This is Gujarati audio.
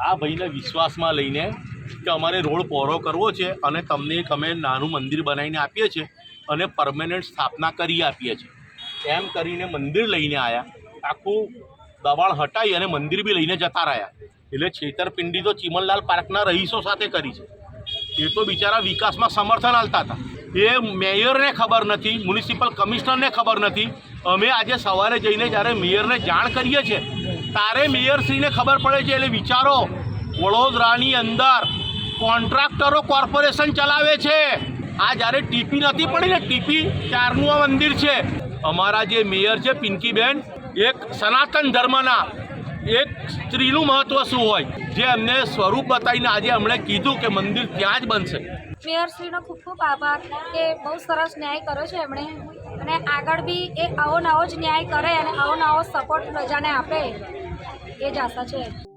આ ભાઈને વિશ્વાસમાં લઈને કે અમારે રોડ પહોળો કરવો છે અને તમને એક અમે નાનું મંદિર બનાવીને આપીએ છીએ અને પરમેનન્ટ સ્થાપના કરી આપીએ છીએ એમ કરીને મંદિર લઈને આવ્યા, આખું દબાણ હટાવી અને મંદિર બી લઈને જતા રહ્યા। એટલે છેતરપિંડી તો ચીમનલાલ પાર્કના રહીશો સાથે કરી છે। એ તો બિચારા વિકાસમાં સમર્થન આલતા હતા, એ મેયરને ખબર નથી, મ્યુનિસિપલ કમિશનરને ખબર નથી। અમે આજે સવારે જઈને જ્યારે મેયરને જાણ કરીએ છીએ ત્યારે મેયરશ્રીને ખબર પડે છે। એટલે વિચારો, વડોદરાની અંદર કોન્ટ્રાક્ટરો કોર્પોરેશન ચલાવે છે। આ જ્યારે ટીપી નથી પડી ને, ટીપી ત્યારનું આ મંદિર છે। અમારા જે મેયર છે પિંકીબેન, એક સનાતન ધર્મના એક સ્ત્રીનું મહત્વ શું હોય, જે અમને સ્વરૂપ બતાવીને આજે અમને કીધું કે મંદિર ત્યાં જ બનશે। મેયરશ્રીનો ખૂબ ખૂબ આભાર કે બહુ સરસ ન્યાય કર્યો છે એમણે, અને આગળ બી એ આવો નવો જ ન્યાય કરે અને આવો નવો સપોર્ટ પ્રજાને આપે, એ જ આશા છે।